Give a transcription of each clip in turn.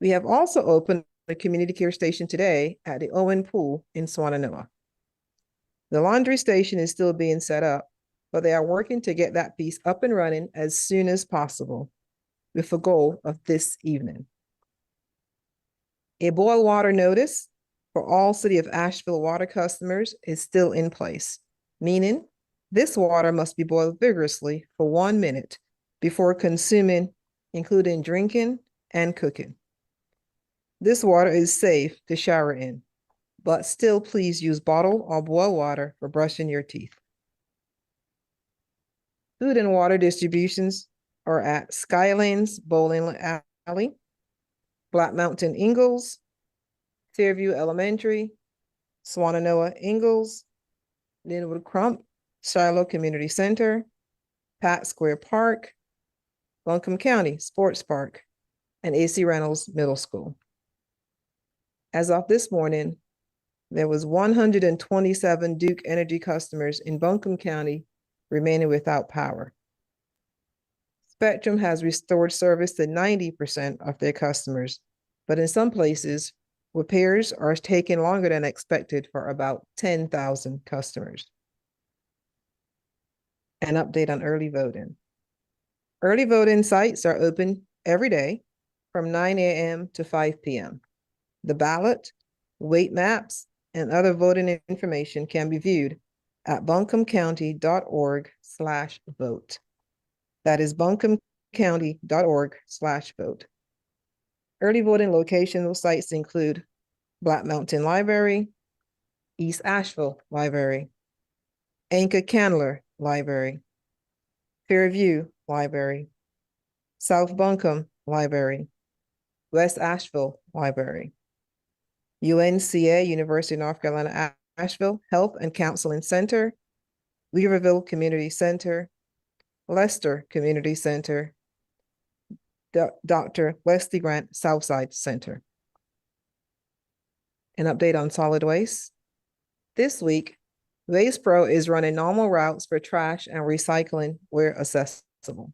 We have also opened a community care station today at the Owen Pool in Swannanoa. The laundry station is still being set up, but they are working to get that piece up and running as soon as possible, with the goal of this evening. A boil water notice for all City of Asheville water customers is still in place, meaning this water must be boiled vigorously for 1 minute before consuming, including drinking and cooking. This water is safe to shower in, but still please use bottled or boiled water for brushing your teeth. Food and water distributions are at Skylands Bowling Alley, Black Mountain Ingalls, Fairview Elementary, Swannanoa Ingalls, Linwood Crump, Shiloh Community Center, Pat Square Park, Buncombe County Sports Park, and AC Reynolds Middle School. As of this morning, there was 127 Duke Energy customers in Buncombe County remaining without power. Spectrum has restored service to 90% of their customers, but in some places, repairs are taking longer than expected for about 10,000 customers. An update on early voting. Early voting sites are open every day from 9 a.m. to 5 p.m. The ballot, weight maps, and other voting information can be viewed at buncombecounty.org/vote. That is buncombecounty.org/vote. Early voting locational sites include Black Mountain Library, East Asheville Library, Anchor Candler Library, Fairview Library, South Buncombe Library, West Asheville Library, UNCA, University of North Carolina, Asheville Health and Counseling Center, Weaverville Community Center, Leicester Community Center, Dr. Wesley Grant Southside Center. An update on solid waste. This week, Waste Pro is running normal routes for trash and recycling where accessible.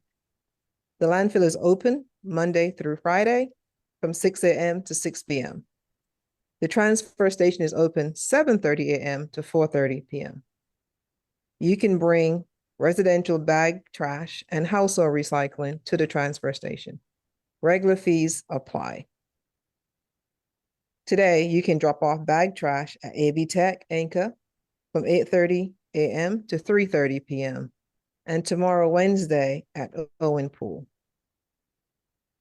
The landfill is open Monday through Friday from 6 a.m. to 6 p.m. The transfer station is open 7:30 a.m. to 4:30 p.m. You can bring residential bag trash and household recycling to the transfer station. Regular fees apply. Today, you can drop off bag trash at AB Tech Anchor from 8:30 a.m. to 3:30 p.m. and tomorrow, Wednesday, at Owen Pool.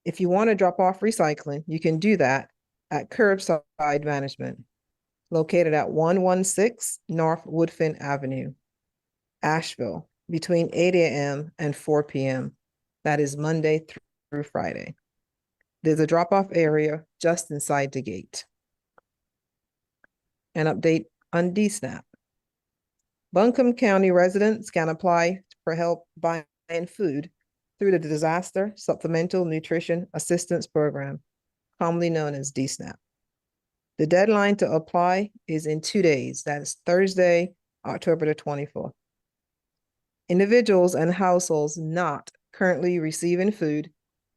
If you want to drop off recycling, you can do that at Curbside Management, located at 116 North Woodfin Avenue, Asheville, between 8 a.m. and 4 p.m. That is Monday through Friday. There's a drop-off area just inside the gate. An update on DSNAP. Buncombe County residents can apply for help buying food through the Disaster Supplemental Nutrition Assistance Program, commonly known as DSNAP. The deadline to apply is in 2 days. That is Thursday, October the 24th. Individuals and households not currently receiving food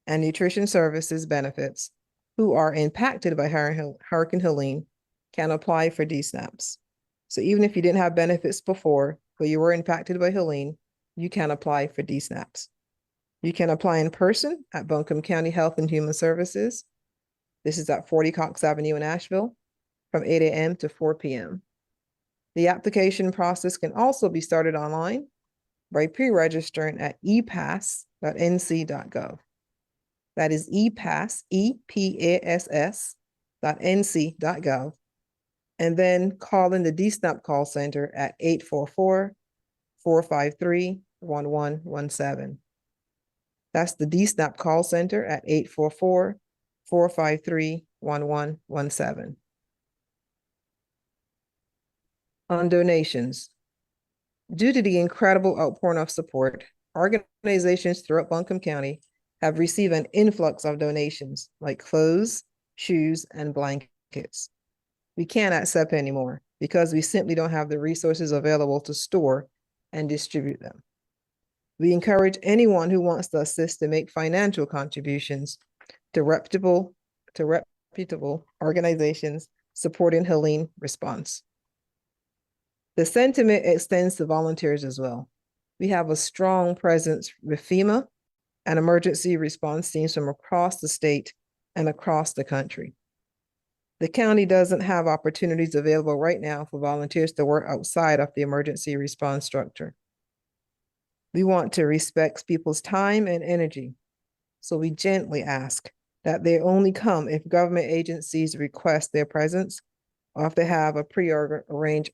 and nutrition services benefits who are impacted by Hurricane Helene can apply for DSNAPs. So even if you didn't have benefits before, but you were impacted by Helene, you can apply for DSNAPs. You can apply in person at Buncombe County Health and Human Services. This is at 40 Cox Avenue in Asheville from 8 a.m. to 4 p.m. The application process can also be started online by pre-registering at epass.nc.gov. That is epass, EPASS.nc.gov, and then calling the DSNAP call center at 844-453-1117. That's the DSNAP call center at 844-453-1117. On donations. Due to the incredible outpouring of support, organizations throughout Buncombe County have received an influx of donations like clothes, shoes, and blankets. We can't accept anymore because we simply don't have the resources available to store and distribute them. We encourage anyone who wants to assist to make financial contributions to reputable to reputable organizations supporting Helene response. The sentiment extends to volunteers as well. We have a strong presence with FEMA and emergency response teams from across the state and across the country. The county doesn't have opportunities available right now for volunteers to work outside of the emergency response structure. We want to respect people's time and energy, so we gently ask that they only come if government agencies request their presence or if they have a pre-arranged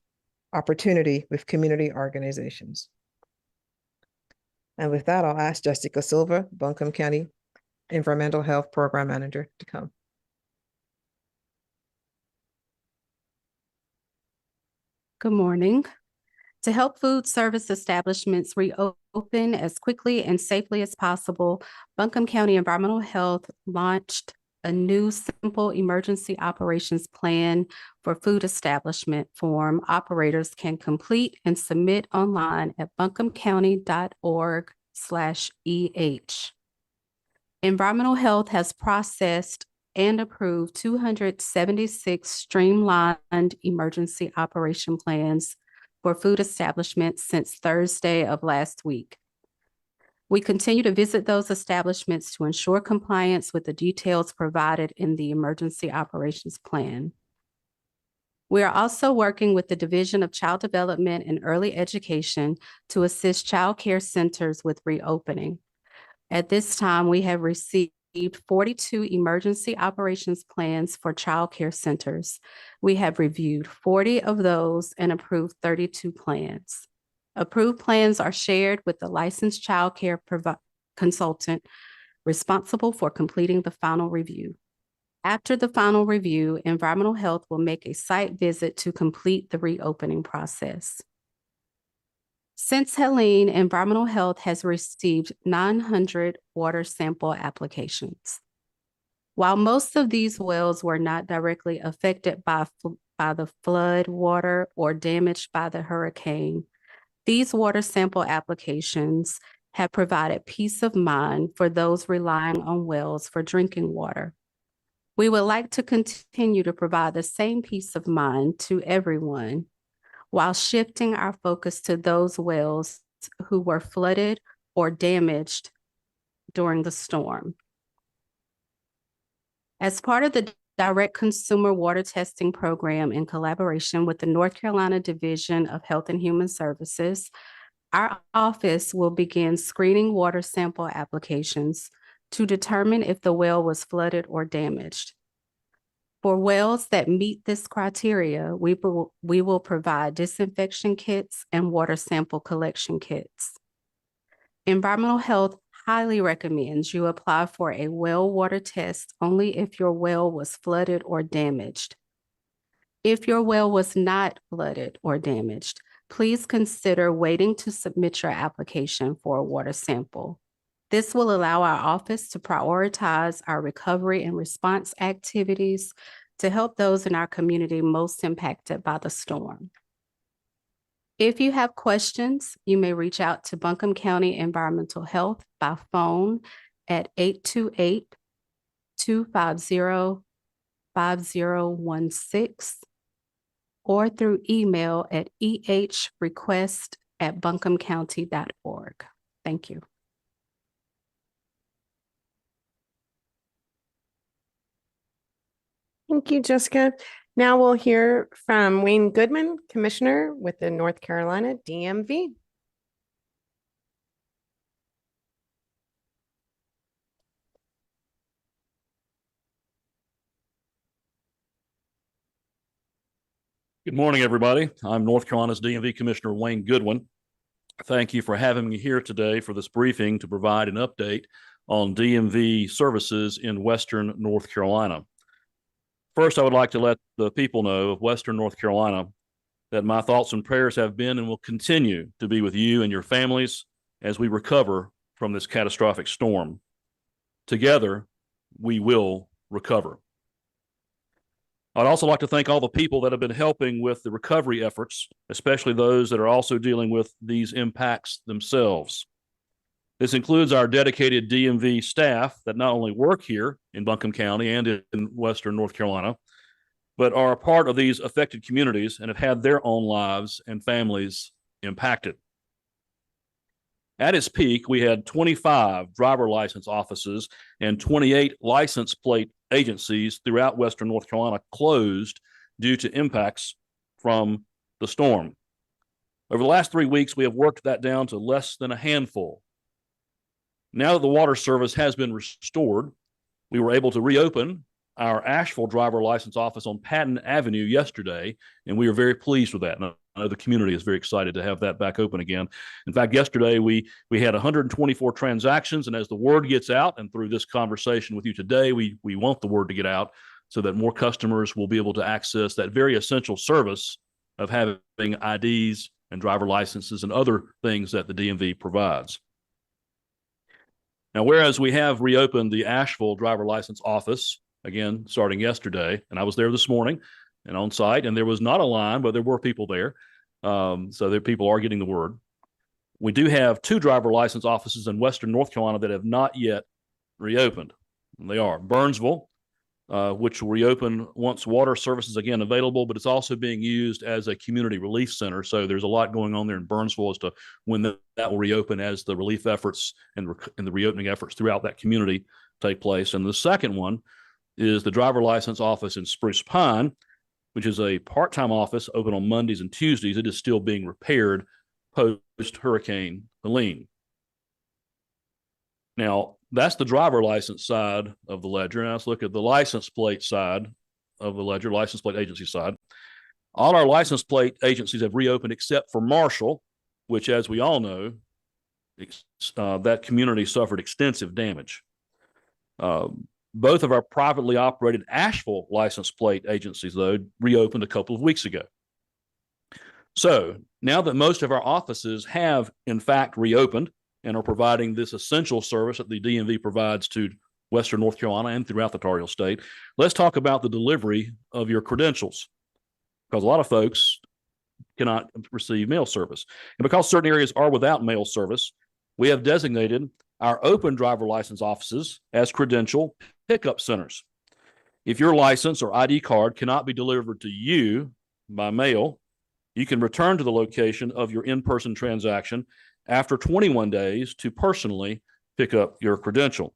opportunity with community organizations. And with that, I'll ask Jessica Silva, Buncombe County Environmental Health Program Manager, to come. Good morning. To help food service establishments reopen as quickly and safely as possible, Buncombe County Environmental Health launched a new simple emergency operations plan for food establishment form operators can complete and submit online at buncombecounty.org/EH. Environmental Health has processed and approved 276 streamlined emergency operation plans for food establishments since Thursday of last week. We continue to visit those establishments to ensure compliance with the details provided in the emergency operations plan. We are also working with the Division of Child Development and Early Education to assist child care centers with reopening. At this time, we have received 42 emergency operations plans for child care centers. We have reviewed 40 of those and approved 32 plans. Approved plans are shared with the licensed child care consultant responsible for completing the final review. After the final review, Environmental Health will make a site visit to complete the reopening process. Since Helene, Environmental Health has received 900 water sample applications. While most of these wells were not directly affected by the flood water or damaged by the hurricane, these water sample applications have provided peace of mind for those relying on wells for drinking water. We would like to continue to provide the same peace of mind to everyone while shifting our focus to those wells who were flooded or damaged during the storm. As part of the direct consumer water testing program in collaboration with the North Carolina Division of Health and Human Services, our office will begin screening water sample applications to determine if the well was flooded or damaged. For wells that meet this criteria, we will provide disinfection kits and water sample collection kits. Environmental Health highly recommends you apply for a well water test only if your well was flooded or damaged. If your well was not flooded or damaged, please consider waiting to submit your application for a water sample. This will allow our office to prioritize our recovery and response activities to help those in our community most impacted by the storm. If you have questions, you may reach out to Buncombe County Environmental Health by phone at 828-250-5016 or through email at ehrequest@buncombecounty.org. Thank you. Thank you, Jessica. Now we'll hear from Wayne Goodman, Commissioner with the North Carolina DMV. Good morning, everybody. I'm North Carolina's DMV Commissioner Wayne Goodwin. Thank you for having me here today for this briefing to provide an update on DMV services in Western North Carolina. First, I would like to let the people know of Western North Carolina that my thoughts and prayers have been and will continue to be with you and your families as we recover from this catastrophic storm. Together, we will recover. I'd also like to thank all the people that have been helping with the recovery efforts, especially those that are also dealing with these impacts themselves. This includes our dedicated DMV staff that not only work here in Buncombe County and in Western North Carolina, but are a part of these affected communities and have had their own lives and families impacted. At its peak, we had 25 driver license offices and 28 license plate agencies throughout Western North Carolina closed due to impacts from the storm. Over the last 3 weeks, we have worked that down to less than a handful. Now that the water service has been restored, we were able to reopen our Asheville driver license office on Patton Avenue yesterday, and we are very pleased with that. And I know the community is very excited to have that back open again. In fact, yesterday we had 124 transactions, and as the word gets out, and through this conversation with you today, we want the word to get out so that more customers will be able to access that very essential service of having IDs and driver licenses and other things that the DMV provides. Now, whereas we have reopened the Asheville driver license office, again, starting yesterday, and I was there this morning and on site, and there was not a line, but there were people there. So people are getting the word. We do have 2 driver license offices in Western North Carolina that have not yet reopened. And they are Burnsville, which will reopen once water service is again available, but it's also being used as a community relief center. So there's a lot going on there in Burnsville as to when that will reopen as the relief efforts and the reopening efforts throughout that community take place. And the second one is the driver license office in Spruce Pine, which is a part-time office open on Mondays and Tuesdays. It is still being repaired post-Hurricane Helene. Now, that's the driver license side of the ledger. Now let's look at the license plate side of the ledger, license plate agency side. All our license plate agencies have reopened except for Marshall, which, as we all know, that community suffered extensive damage. Both of our privately operated Asheville license plate agencies, though, reopened a couple of weeks ago. So now that most of our offices have, in fact, reopened and are providing this essential service that the DMV provides to Western North Carolina and throughout the Tar Heel State, let's talk about the delivery of your credentials, because a lot of folks cannot receive mail service. And because certain areas are without mail service, we have designated our open driver license offices as credential pickup centers. If your license or ID card cannot be delivered to you by mail, you can return to the location of your in-person transaction after 21 days to personally pick up your credential.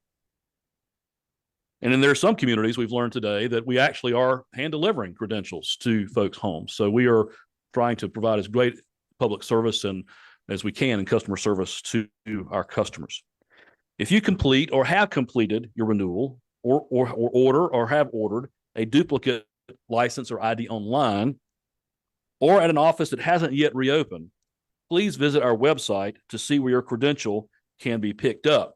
And then there are some communities we've learned today that we actually are hand delivering credentials to folks' homes. So we are trying to provide as great public service and as we can in customer service to our customers. If you complete or have completed your renewal or order or have ordered a duplicate license or ID online or at an office that hasn't yet reopened, please visit our website to see where your credential can be picked up.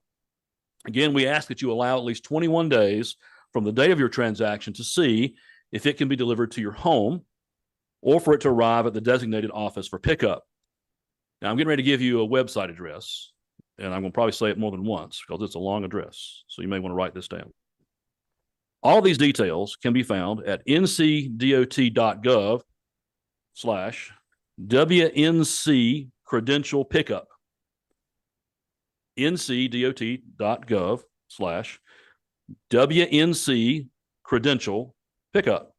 Again, we ask that you allow at least 21 days from the date of your transaction to see if it can be delivered to your home or for it to arrive at the designated office for pickup. Now, I'm getting ready to give you a website address, and I'm going to probably say it more than once because it's a long address, so you may want to write this down. All these details can be found at ncdot.gov/WNC credential pickup. ncdot.gov/WNC credential pickup.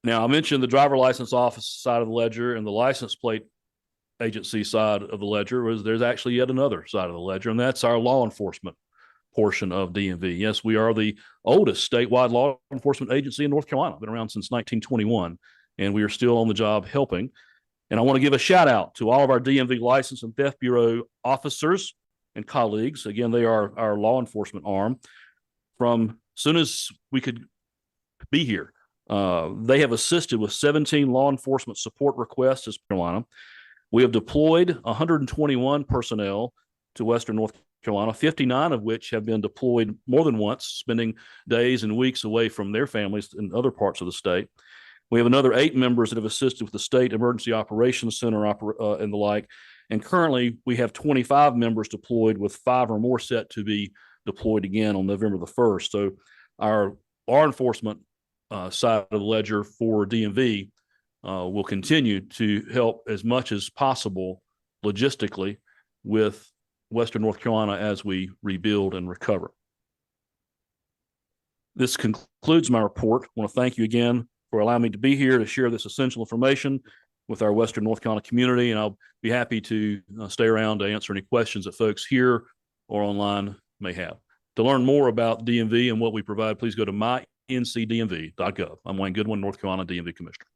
Now, I mentioned the driver license office side of the ledger and the license plate agency side of the ledger. There's actually yet another side of the ledger, and that's our law enforcement portion of DMV. Yes, we are the oldest statewide law enforcement agency in North Carolina. Been around since 1921, and we are still on the job helping. And I want to give a shout out to all of our DMV License and Theft Bureau officers and colleagues. Again, they are our law enforcement arm. From soon as we could be here, they have assisted with 17 law enforcement support requests in North Carolina. We have deployed 121 personnel to Western North Carolina, 59 of which have been deployed more than once, spending days and weeks away from their families in other parts of the state. We have another 8 members that have assisted with the State Emergency Operations Center and the like. And currently, we have 25 members deployed, with 5 or more set to be deployed again on November the 1st. So our law enforcement side of the ledger for DMV will continue to help as much as possible logistically with Western North Carolina as we rebuild and recover. This concludes my report. I want to thank you again for allowing me to be here to share this essential information with our Western North Carolina community, and I'll be happy to stay around to answer any questions that folks here or online may have. To learn more about DMV and what we provide, please go to myncdmv.gov. I'm Wayne Goodwin, North Carolina DMV Commissioner.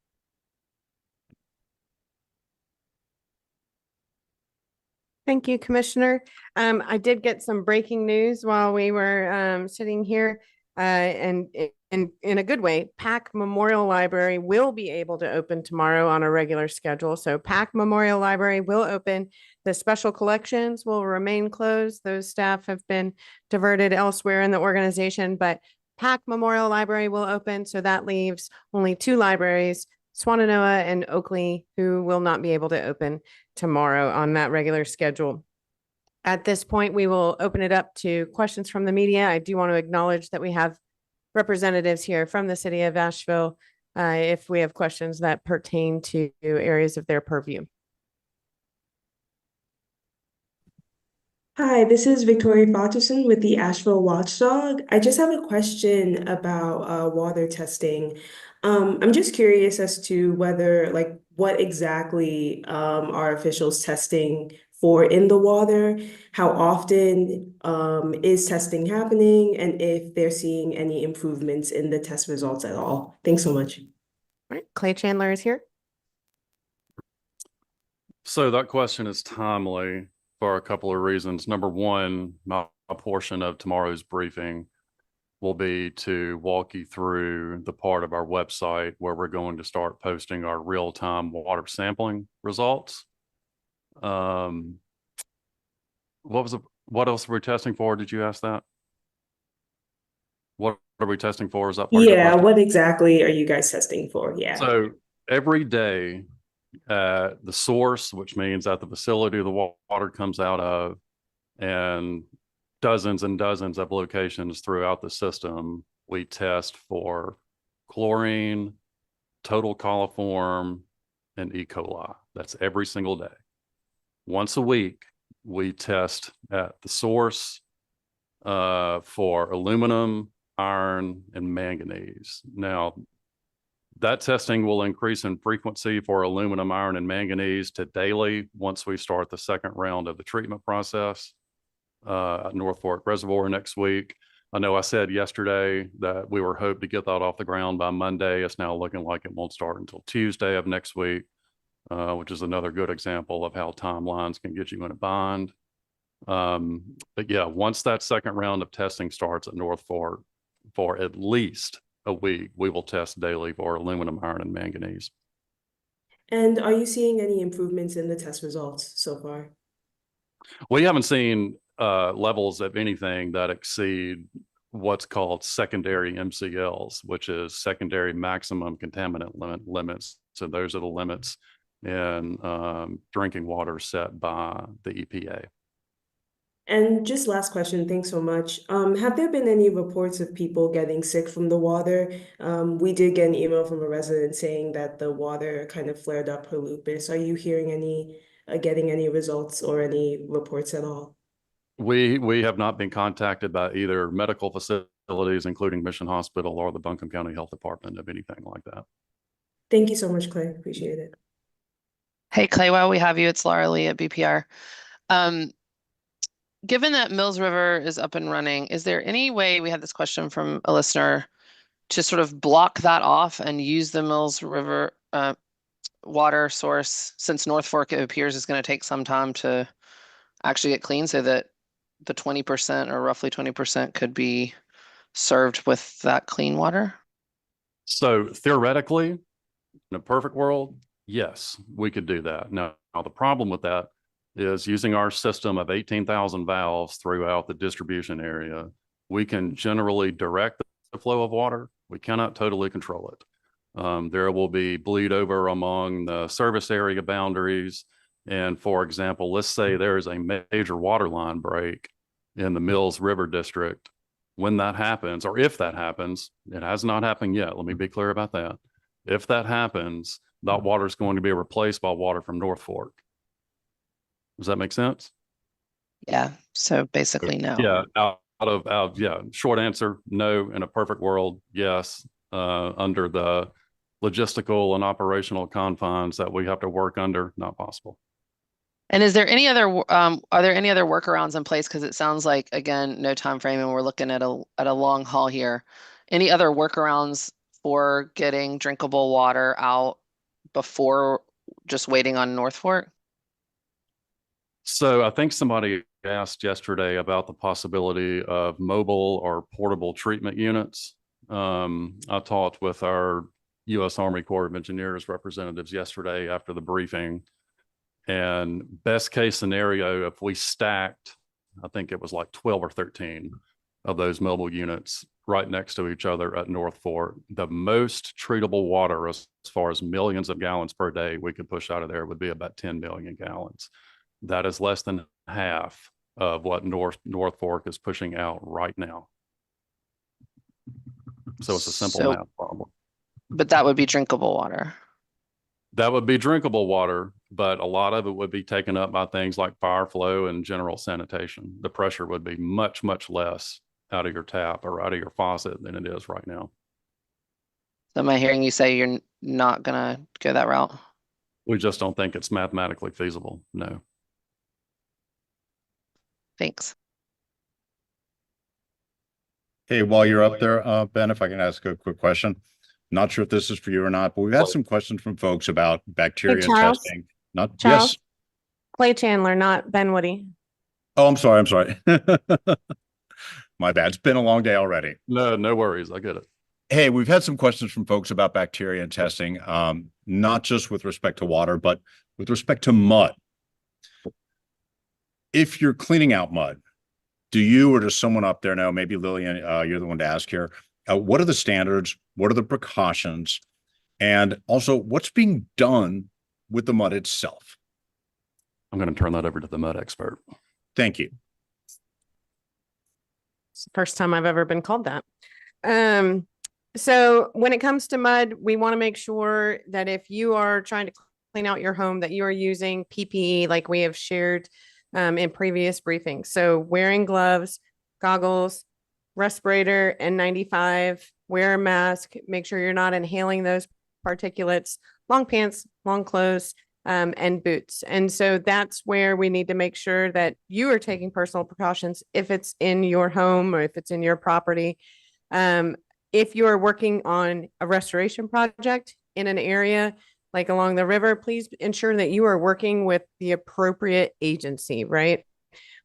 Thank you, Commissioner. I did get some breaking news while we were sitting here, and in a good way. Pack Memorial Library will be able to open tomorrow on a regular schedule. So Pack Memorial Library will open. The special collections will remain closed. Those staff have been diverted elsewhere in the organization, but Pack Memorial Library will open. So that leaves only 2 libraries, Swannanoa and Oakley, who will not be able to open tomorrow on that regular schedule. At this point, we will open it up to questions from the media. I do want to acknowledge that we have representatives here from the city of Asheville, if we have questions that pertain to areas of their purview. Hi, this is Victoria Fatterson with the Asheville Watchdog. I just have a question about water testing. I'm just curious as to whether, like, what exactly are officials testing for in the water? How often is testing happening? And if they're seeing any improvements in the test results at all? Thanks so much. All right, Clay Chandler is here. So that question is timely for a couple of reasons. Number one, a portion of tomorrow's briefing will be to walk you through the part of our website where we're going to start posting our real-time water sampling results. What else are we testing for? Did you ask that? What are we testing for? Is that part of your Yeah, question? what exactly are you guys testing for? Yeah. So every day at the source, which means at the facility the water comes out of, and dozens and dozens of locations throughout the system, we test for chlorine, total coliform, and E. coli. That's every single day. Once a week, we test at the source for aluminum, iron, and manganese. Now, that testing will increase in frequency for aluminum, iron, and manganese to daily once we start the second round of the treatment process at North Fork Reservoir next week. I know I said yesterday that we were hoping to get that off the ground by Monday. It's now looking like it won't start until Tuesday of next week, which is another good example of how timelines can get you in a bind. But yeah, once that second round of testing starts at North Fork for at least a week, we will test daily for aluminum, iron, and manganese. And are you seeing any improvements in the test results so far? We haven't seen levels of anything that exceed what's called secondary MCLs, which is secondary maximum contaminant limits. So those are the limits in drinking water set by the EPA. And just last question, thanks so much. Have there been any reports of people getting sick from the water? We did get an email from a resident saying that the water kind of flared up her lupus. Are you hearing getting any results or any reports at all? We have not been contacted by either medical facilities, including Mission Hospital, or the Buncombe County Health Department of anything like that. Thank you so much, Clay. Appreciate it. Hey, Clay, while we have you, it's Laura Lee at BPR. Given that Mills River is up and running, is there any way, we had this question from a listener, to sort of block that off and use the Mills River water source, since North Fork, it appears, is going to take some time to actually get clean, so that the 20% or roughly 20% could be served with that clean water? So theoretically, in a perfect world, yes, we could do that. Now the problem with that is using our system of 18,000 valves throughout the distribution area, we can generally direct the flow of water. We cannot totally control it. There will be bleed over among the service area boundaries. And for example, let's say there is a major water line break in the Mills River District. When that happens, or if that happens, it has not happened yet. Let me be clear about that. If that happens, that water is going to be replaced by water from North Fork. Does that make sense? Yeah, so basically no. Yeah, short answer, no. In a perfect world, yes. Under the logistical and operational confines that we have to work under, not possible. And is there any other, are there any other workarounds in place? Because it sounds like, again, no time frame, and we're looking at a long haul here. Any other workarounds for getting drinkable water out before just waiting on North Fork? So I think somebody asked yesterday about the possibility of mobile or portable treatment units. I talked with our U.S. Army Corps of Engineers representatives yesterday after the briefing. And best case scenario, if we stacked, I think it was like 12 or 13 of those mobile units right next to each other at North Fork, the most treatable water as far as millions of gallons per day we could push out of there would be about 10 million gallons. That is less than half of what North Fork is pushing out right now. So it's a simple math problem. But that would be drinkable water. That would be drinkable water, but a lot of it would be taken up by things like fire flow and general sanitation. The pressure would be much, much less out of your tap or out of your faucet than it is right now. So am I hearing you say you're not gonna go that route? We just don't think it's mathematically feasible. No. Thanks. Hey, while you're up there, Ben, if I can ask a quick question. Not sure if this is for you or not, but we've had some questions from folks about bacteria Charles? testing. Not Charles? yes. Clay Chandler, not Ben Woody. Oh, I'm sorry. I'm sorry. My bad. It's been a long day already. No worries. I get it. Hey, we've had some questions from folks about bacteria and testing, not just with respect to water, but with respect to mud. If you're cleaning out mud, do you or does someone up there know, maybe Lillian, you're the one to ask here, what are the standards? What are the precautions? And also, what's being done with the mud itself? I'm going to turn that over to the mud expert. Thank you. It's the first time I've ever been called that. So when it comes to mud, we want to make sure that if you are trying to clean out your home, that you are using PPE like we have shared in previous briefings. So wearing gloves, goggles, respirator, N95, wear a mask, make sure you're not inhaling those particulates, long pants, long clothes, and boots. And so that's where we need to make sure that you are taking personal precautions if it's in your home or if it's in your property. If you are working on a restoration project in an area like along the river, please ensure that you are working with the appropriate agency, right?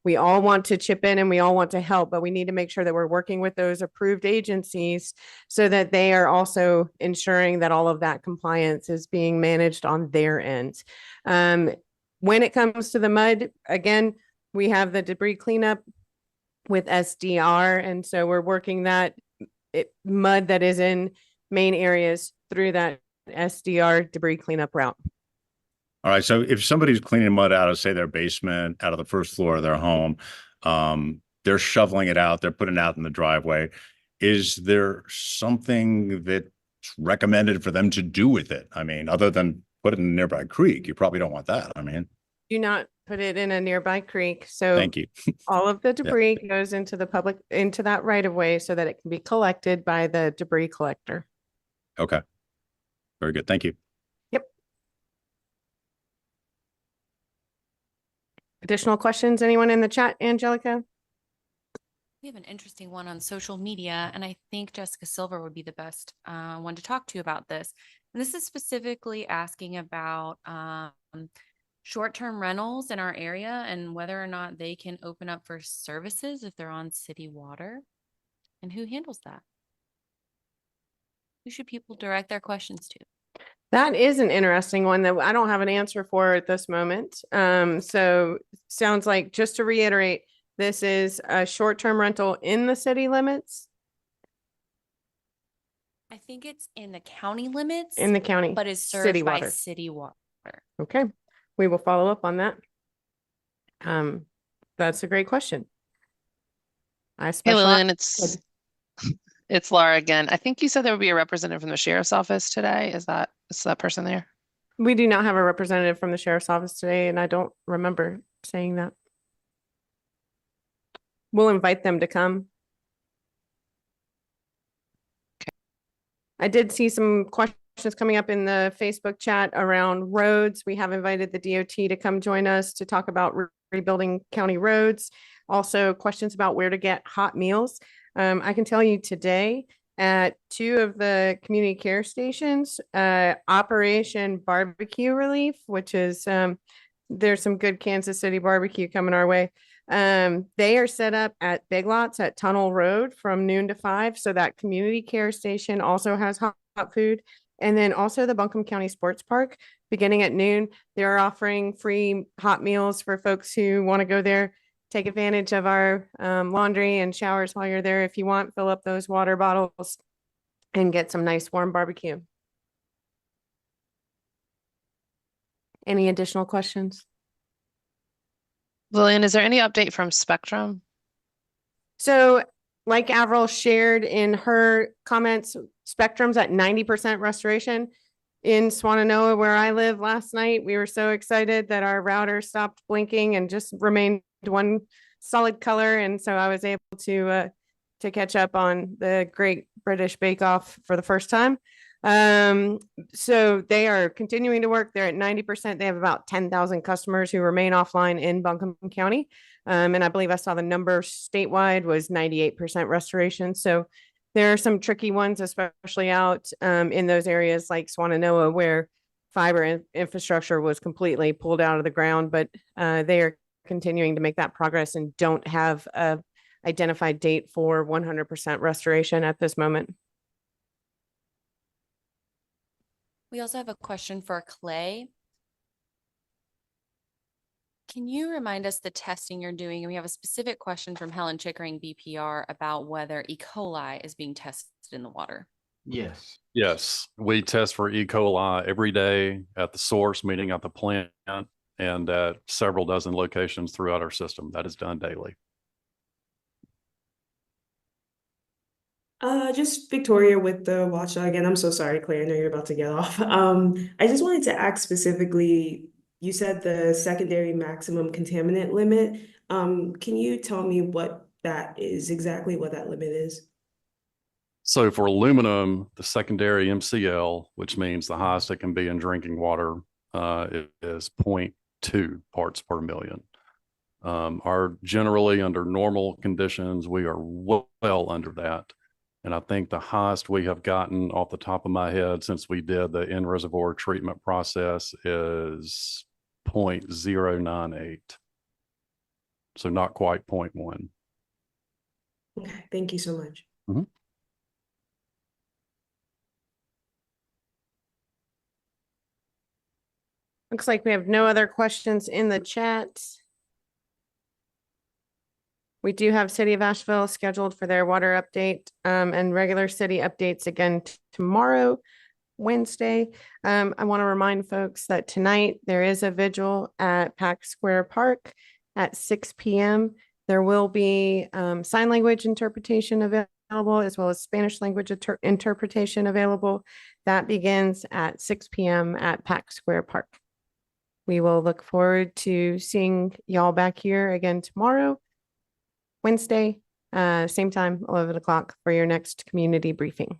We all want to chip in and we all want to help, but we need to make sure that we're working with those approved agencies so that they are also ensuring that all of that compliance is being managed on their end. When it comes to the mud, again, we have the debris cleanup with SDR. And so we're working that mud that is in main areas through that SDR debris cleanup route. All right. So if somebody's cleaning mud out of, say, their basement, out of the first floor of their home, they're shoveling it out, they're putting it out in the driveway. Is there something that's recommended for them to do with it? I mean, other than put it in a nearby creek, you probably don't want that. I mean, do not put it in a nearby creek. So thank you. all of the debris goes into the public, into that right of way so that it can be collected by the debris collector. Okay. Very good. Thank you. Yep. Additional questions? Anyone in the chat, Angelica? We have an interesting one on social media, and I think Jessica Silver would be the best one to talk to about this. And this is specifically asking about short-term rentals in our area and whether or not they can open up for services if they're on city water, and who handles that. Who should people direct their questions to? That is an interesting one that I don't have an answer for at this moment. So sounds like, just to reiterate, this is a short-term rental in the city limits? I think it's in the county limits. In the county. But is served city by water. city water. Okay, we will follow up on that. That's a great question. Hey, Lillian, it's Laura again. I think you said there would be a representative from the sheriff's office today. Is that person there? We do not have a representative from the sheriff's office today, and I don't remember saying that. we'll invite them to come. I did see some questions coming up in the Facebook chat around roads. We have invited the DOT to come join us to talk about rebuilding county roads. Also questions about where to get hot meals. I can tell you today at 2 of the community care stations, Operation Barbecue Relief, which is, there's some good Kansas City barbecue coming our way. They are set up at Big Lots at Tunnel Road from noon to 5. So that community care station also has hot food. And then also the Buncombe County Sports Park, beginning at noon, they're offering free hot meals for folks who want to go there. Take advantage of our laundry and showers while you're there. If you want, fill up those water bottles and get some nice warm barbecue. Any additional questions? Lillian, is there any update from Spectrum? So like Avril shared in her comments, Spectrum's at 90% restoration. In Swannanoa, where I live, last night, we were so excited that our router stopped blinking and just remained one solid color. And so I was able to catch up on the Great British Bake Off for the first time. So they are continuing to work. They're at 90%. They have about 10,000 customers who remain offline in Buncombe County. And I believe I saw the number statewide was 98% restoration. So there are some tricky ones, especially out in those areas like Swannanoa, where fiber infrastructure was completely pulled out of the ground, but they are continuing to make that progress and don't have a identified date for 100% restoration at this moment. We also have a question for Clay. Can you remind us the testing you're doing? And we have a specific question from Helen Chickering, BPR, about whether E. coli is being tested in the water. Yes. Yes, we test for E. coli every day at the source, meaning at the plant, and at several dozen locations throughout our system. That is done daily. Just Victoria with the watchdog, and I'm so sorry, Claire, I know you're about to get off. I just wanted to ask specifically, you said the secondary maximum contaminant limit. Can you tell me what that is, exactly what that limit is? So for aluminum, the secondary MCL, which means the highest it can be in drinking water, is 0.2 parts per million. Are generally under normal conditions, we are well under that. And I think the highest we have gotten off the top of my head since we did the in-reservoir treatment process is 0.098. So not quite 0.1. Okay, thank you so much. Mm-hmm. Looks like we have no other questions in the chat. We do have City of Asheville scheduled for their water update and regular city updates again tomorrow, Wednesday. I want to remind folks that tonight there is a vigil at Pack Square Park at 6 p.m. There will be sign language interpretation available as well as Spanish language interpretation available. That begins at 6 p.m. at Pack Square Park. We will look forward to seeing y'all back here again tomorrow, Wednesday, same time, 11 o'clock for your next community briefing.